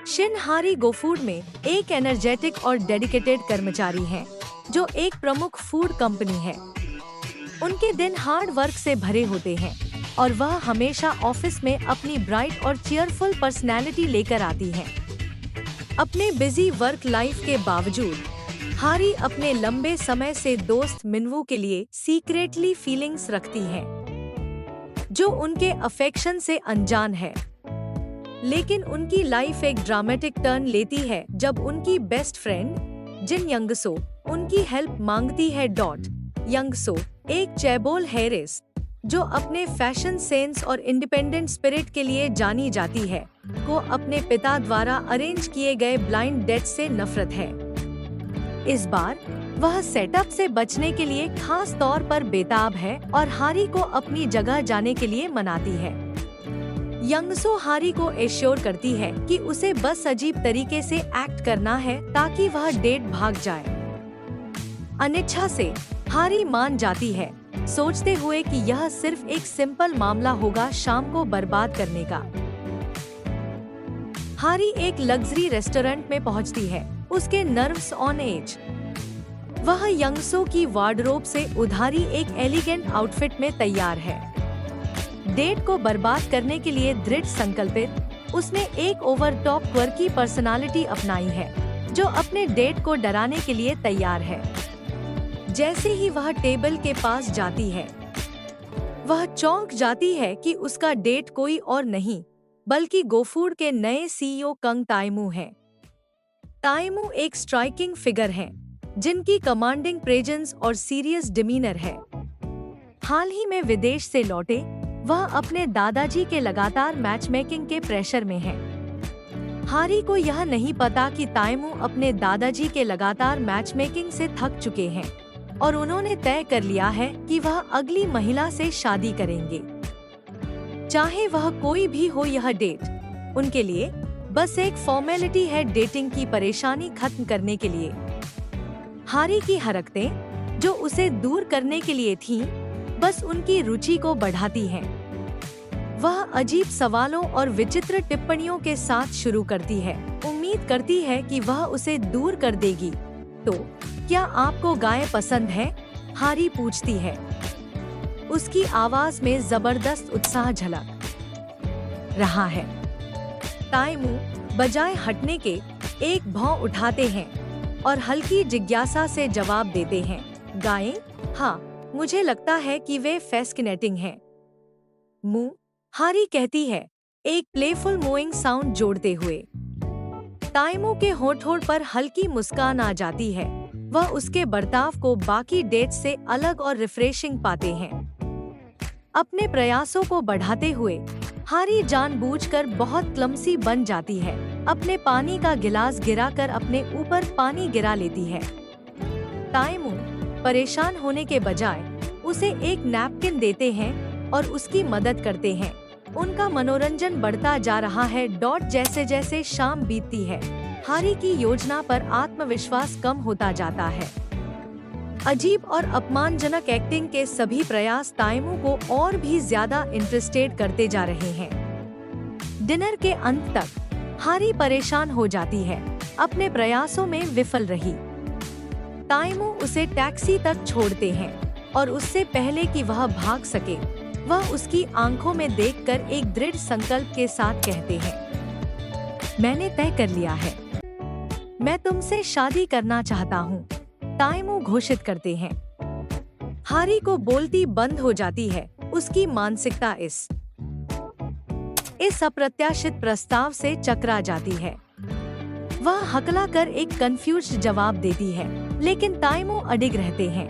Shin हारी गोफूड में एक एनर्जेटिक और डेडिकेटेड कर्मचारी हैं, जो एक प्रमुख फूड कंपनी है। उनके दिन हार्ड वर्क से भरे होते हैं और वह हमेशा ऑफिस में अपनी ब्राइट और चीयरफुल पर्सनैलिटी लेकर आती हैं। अपने बिजी वर्क लाइफ के बावजूद हारी अपने लंबे समय से दोस्त मिनवू के लिए सीक्रेटली फीलिंग्स रखती है, जो उनके अफेक्शन से अनजान है। लेकिन उनकी लाइफ एक ड्रामेटिक टर्न लेती है जब उनकी बेस्ट फ्रेंड जिन यंगसो उनकी हेल्प मांगती है। यंगसो एक चैबोल हेरिस, जो अपने फैशन सेंस और इंडिपेंडेंट स्पिरिट के लिए जानी जाती है, को अपने पिता द्वारा अरेंज किए गए ब्लाइंड डेट से नफरत है। इस बार वह सेटअप से बचने के लिए खास तौर पर बेताब है और हारी को अपनी जगह जाने के लिए मनाती है। यंगसो हारी को एश्योर करती है कि उसे बस अजीब तरीके से एक्ट करना है ताकि वह डेट भाग जाए। अनिच्छा से हारी मान जाती है, सोचते हुए कि यह सिर्फ एक सिंपल मामला होगा शाम को बर्बाद करने का। हारी एक लग्जरी रेस्टोरेंट में पहुंचती है, उसके नर्व्स ऑन एज। वह यंगसो की वार्डरोब से उधारी एक एलिगेंट आउटफिट में तैयार है। डेट को बर्बाद करने के लिए दृढ़ संकल्पित, उसने एक ओवर टॉप क्वर्की पर्सनालिटी अपनाई है, जो अपने डेट को डराने के लिए तैयार है। जैसे ही वह टेबल के पास जाती है, वह चौंक जाती है कि उसका डेट कोई और नहीं बल्कि गोफूड के नए सीईओ कंग ताइमू है। ताइमू एक स्ट्राइकिंग फिगर हैं, जिनकी कमांडिंग प्रेजेंस और सीरियस डिमीनर है। हाल ही में विदेश से लौटे वह अपने दादाजी के लगातार मैचमेकिंग के प्रेशर में है। हारी को यह नहीं पता कि ताइमू अपने दादाजी के लगातार मैचमेकिंग से थक चुके हैं और उन्होंने तय कर लिया है कि वह अगली महिला से शादी करेंगे। चाहे वह कोई भी हो, यह डेट उनके लिए बस एक फॉर्मेलिटी है, डेटिंग की परेशानी खत्म करने के लिए। हारी की हरकतें, जो उसे दूर करने के लिए थीं, बस उनकी रुचि को बढ़ाती हैं। वह अजीब सवालों और विचित्र टिप्पणियों के साथ शुरू करती है, उम्मीद करती है कि वह उसे दूर कर देगी। तो क्या आपको गायें पसंद है? हारी पूछती है। उसकी आवाज में जबरदस्त उत्साह झलक रहा है। ताइमू बजाय हटने के एक भौं उठाते हैं और हल्की जिज्ञासा से जवाब देते हैं, गायें? हाँ, मुझे लगता है कि वे फैस्किनेटिंग हैं। मुंह, हारी कहती है, एक प्लेफुल मोइंग साउंड जोड़ते हुए। ताइमू के होठों पर हल्की मुस्कान आ जाती है। वह उसके बर्ताव को बाकी डेट से अलग और रिफ्रेशिंग पाते हैं। अपने प्रयासों को बढ़ाते हुए हारी जानबूझकर बहुत क्लमसी बन जाती है। अपने पानी का गिलास गिराकर अपने ऊपर पानी गिरा लेती है। ताइमू परेशान होने के बजाय उसे एक नैपकिन देते हैं और उसकी मदद करते हैं। उनका मनोरंजन बढ़ता जा रहा है। जैसे जैसे शाम बीतती है, हारी की योजना पर आत्मविश्वास कम होता जाता है। अजीब और अपमानजनक एक्टिंग के सभी प्रयास ताइमू को और भी ज्यादा इंटरेस्टेड करते जा रहे हैं। डिनर के अंत तक हारी परेशान हो जाती है, अपने प्रयासों में विफल रही। ताइमू उसे टैक्सी तक छोड़ते हैं और उससे पहले कि वह भाग सके, वह उसकी आंखों में देखकर एक दृढ़ संकल्प के साथ कहते हैं, मैंने तय कर लिया है, मैं तुमसे शादी करना चाहता हूँ। ताइमू घोषित करते हैं। हारी को बोलती बंद हो जाती है। उसकी मानसिकता इस अप्रत्याशित प्रस्ताव से चकरा जाती है। वह हकला कर एक कंफ्यूज्ड जवाब देती है, लेकिन ताइमू अडिग रहते हैं।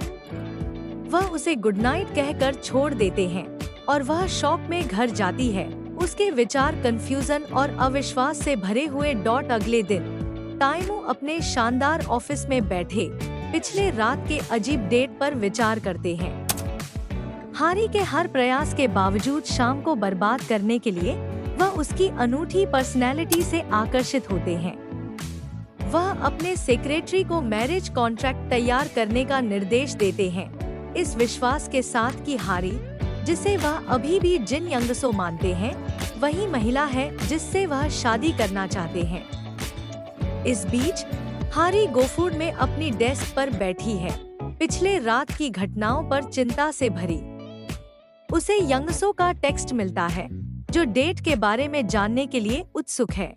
वह उसे गुड नाइट कहकर छोड़ देते हैं और वह शॉक में घर जाती है। उसके विचार कंफ्यूजन और अविश्वास से भरे हुए। अगले दिन ताइमू अपने शानदार ऑफिस में बैठे पिछले रात के अजीब डेट पर विचार करते हैं। हारी के हर प्रयास के बावजूद शाम को बर्बाद करने के लिए वह उसकी अनूठी पर्सनैलिटी से आकर्षित होते हैं। वह अपने सेक्रेटरी को मैरिज कॉन्ट्रैक्ट तैयार करने का निर्देश देते हैं, इस विश्वास के साथ कि हारी जिसे वह अभी भी जिन यंगसो मानते हैं वही महिला है जिससे वह शादी करना चाहते हैं। इस बीच हारी गोफूड में अपनी डेस्क पर बैठी है, पिछले रात की घटनाओं पर चिंता से भरी। उसे यंगसो का टेक्स्ट मिलता है जो डेट के बारे में जानने के लिए उत्सुक है।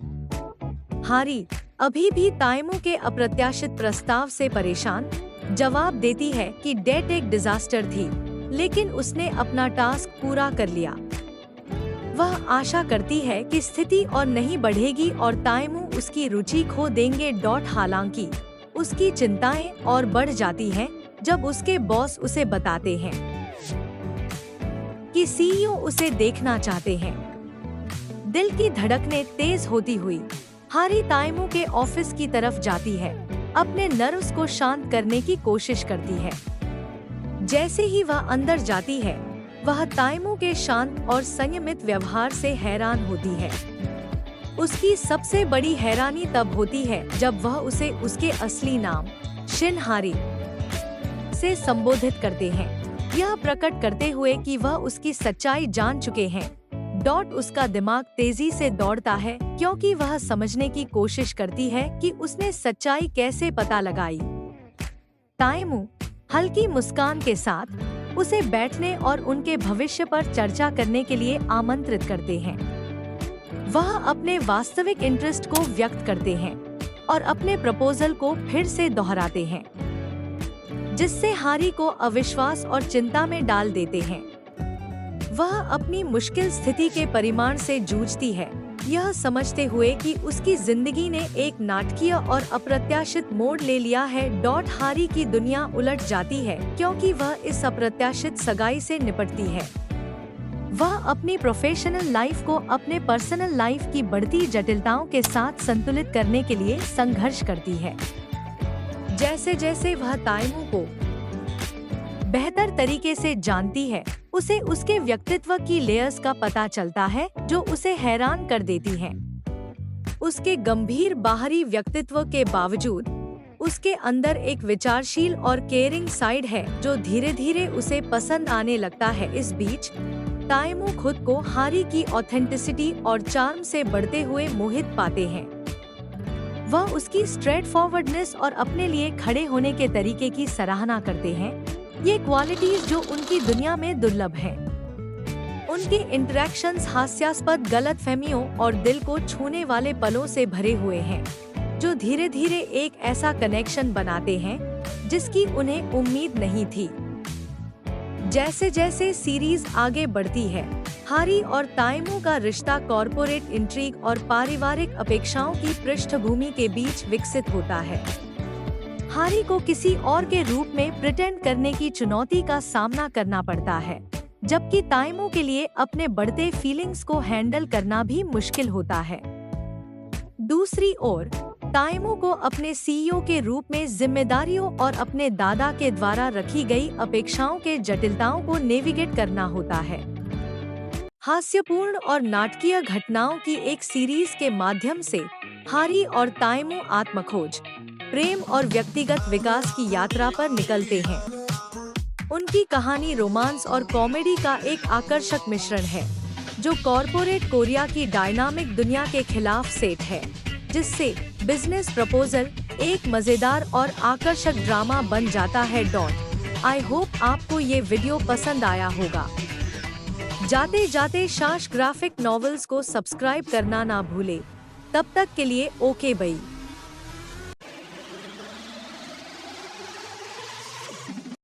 हारी अभी भी ताइमू के अप्रत्याशित प्रस्ताव से परेशान जवाब देती है कि डेट एक डिजास्टर थी, लेकिन उसने अपना टास्क पूरा कर लिया। वह आशा करती है कि स्थिति और नहीं बढ़ेगी और ताइमू उसकी रुचि खो देंगे। हालांकि उसकी चिंताएं और बढ़ जाती हैं जब उसके बॉस उसे बताते हैं कि सीईओ उसे देखना चाहते हैं। दिल की धड़कनें तेज होती हुई हारी ताइमू के ऑफिस की तरफ जाती है, अपने नर्व्स को शांत करने की कोशिश करती है। जैसे ही वह अंदर जाती है, वह ताइमू के शांत और संयमित व्यवहार से हैरान होती है। उसकी सबसे बड़ी हैरानी तब होती है जब वह उसे उसके असली नाम शिन हारी से संबोधित करते हैं, यह प्रकट करते हुए कि वह उसकी सच्चाई जान चुके हैं। उसका दिमाग तेजी से दौड़ता है क्योंकि वह समझने की कोशिश करती है कि उसने सच्चाई कैसे पता लगाई। ताइमू हल्की मुस्कान के साथ उसे बैठने और उनके भविष्य पर चर्चा करने के लिए आमंत्रित करते हैं। वह अपने वास्तविक इंटरेस्ट को व्यक्त करते हैं और अपने प्रपोजल को फिर से दोहराते हैं, जिससे हारी को अविश्वास और चिंता में डाल देते हैं। वह अपनी मुश्किल स्थिति के परिमाण से जूझती है, यह समझते हुए कि उसकी जिंदगी ने एक नाटकीय और अप्रत्याशित मोड़ ले लिया है। हारी की दुनिया उलट जाती है क्योंकि वह इस अप्रत्याशित सगाई से निपटती है। वह अपनी प्रोफेशनल लाइफ को अपने पर्सनल लाइफ की बढ़ती जटिलताओं के साथ संतुलित करने के लिए संघर्ष करती है। जैसे जैसे वह ताइमू को बेहतर तरीके से जानती है, उसे उसके व्यक्तित्व की लेयर्स का पता चलता है जो उसे हैरान कर देती हैं। उसके गंभीर बाहरी व्यक्तित्व के बावजूद उसके अंदर एक विचारशील और केयरिंग साइड है जो धीरे धीरे उसे पसंद आने लगता है। इस बीच ताइमू खुद को हारी की ऑथेंटिसिटी और चार्म से बढ़ते हुए मोहित पाते हैं। वह उसकी स्ट्रेट फॉरवर्डनेस और अपने लिए खड़े होने के तरीके की सराहना करते हैं, ये क्वालिटीज जो उनकी दुनिया में दुर्लभ हैं। उनके इंटरेक्शंस हास्यास्पद गलतफहमियों और दिल को छूने वाले पलों से भरे हुए हैं, जो धीरे धीरे एक ऐसा कनेक्शन बनाते हैं जिसकी उन्हें उम्मीद नहीं थी। जैसे जैसे सीरीज आगे बढ़ती है, हारी और ताइमू का रिश्ता कॉर्पोरेट इंट्रीग और पारिवारिक अपेक्षाओं की पृष्ठभूमि के बीच विकसित होता है। हारी को किसी और के रूप में प्रिटेंड करने की चुनौती का सामना करना पड़ता है, जबकि ताइमू के लिए अपने बढ़ते फीलिंग्स को हैंडल करना भी मुश्किल होता है। दूसरी ओर ताइमू को अपने सीईओ के रूप में जिम्मेदारियों और अपने दादा के द्वारा रखी गई अपेक्षाओं के जटिलताओं को नेविगेट करना होता है। हास्यपूर्ण और नाटकीय घटनाओं की एक सीरीज के माध्यम से हारी और ताइमू आत्मखोज, प्रेम और व्यक्तिगत विकास की यात्रा पर निकलते हैं। उनकी कहानी रोमांस और कॉमेडी का एक आकर्षक मिश्रण है, जो कॉर्पोरेट कोरिया की डायनामिक दुनिया के खिलाफ सेट है, जिससे बिजनेस प्रपोजल एक मजेदार और आकर्षक ड्रामा बन जाता है। आई होप आपको ये वीडियो पसंद आया होगा। जाते जाते शाश ग्राफिक नॉवेल्स को सब्सक्राइब करना ना भूले। तब तक के लिए ओके बाय।